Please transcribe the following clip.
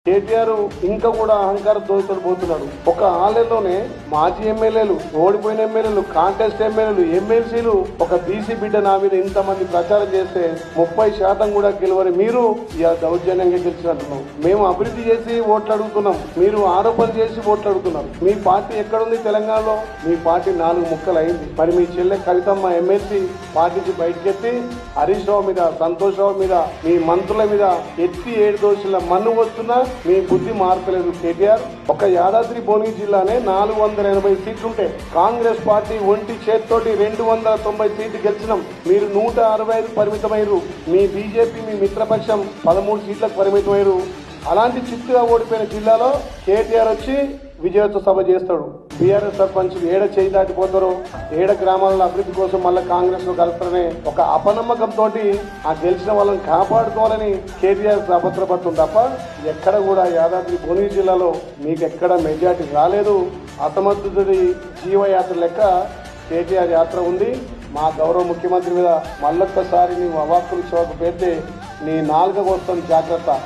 కేటీఆర్ ఇంకా కూడా అహంకార దోషులు పోతున్నాడు. ఒక ఆలయంలోనే మాజీ ఎమ్మెల్యేలు, ఓడిపోయిన ఎమ్మెల్యేలు, కాంటెస్ట్ ఎమ్మెల్యేలు, ఎమ్మెల్సీలు ఒక బీసీ బిడ్డ నా మీద ఇంతమంది ప్రచారం చేస్తే 30% కూడా గెలవని మీరు ఇక దౌర్జన్యంగా గెలిచినట్టున్నాం. మేము అభివృద్ధి చేసి ఓట్లు అడుగుతున్నాం, మీరు ఆరోపణ చేసి ఓట్లు అడుగుతున్నారు. మీ పార్టీ ఎక్కడుంది తెలంగాణలో? మీ పార్టీ 4 ముక్కలు అయింది. మరి మీ చెల్లె కవితమ్మ ఎమ్మెల్సీ పార్టీకి బయటకెత్తి హరీష్ రావు మీద, సంతోష్ రావు మీద, మీ మంత్రుల మీద ఎత్తి 7 దోషుల మన్ను వస్తున్నా మీ బుద్ధి మార్చలేదు కేటీఆర్. ఒక యాదాద్రి భువనగిరి జిల్లానే 480 సీట్లుంటే కాంగ్రెస్ పార్టీ ఒంటి చేతితోటి 290 సీట్లు గెలిచినాం. మీరు 165 పరిమితమయ్యారు. మీ బీజేపీ, మీ మిత్రపక్షం 13 సీట్లకు పరిమితమయ్యారు. అలాంటి చిత్తుగా ఓడిపోయిన జిల్లాలో కేటీఆర్ వచ్చి విజయోత్సవ సభ చేస్తాడు. బీఆర్ఎస్ సర్పంచులు ఏడ చేయి దాటిపోతారో, ఏడ గ్రామాల అభివృద్ధి కోసం మళ్ళీ కాంగ్రెస్ లో కలుస్తారనే ఒక అపనమ్మకంతో ఆ గెలిచిన వాళ్ళని కాపాడుకోవాలని కేటీఆర్ అభద్రపడుతుంది తప్ప ఎక్కడ కూడా యాదాద్రి భువనగిరి జిల్లాలో మీకు ఎక్కడ మెజార్టీ రాలేదు. అసమర్థుడి జీవయాత్ర లెక్క కేటీఆర్ యాత్ర ఉంది. మా గౌరవ ముఖ్యమంత్రి మీద మళ్ళొక్కసారి నీవు అవాక్కులు చోటు పెడితే నీ నాలుక కోసం జాగ్రత్త.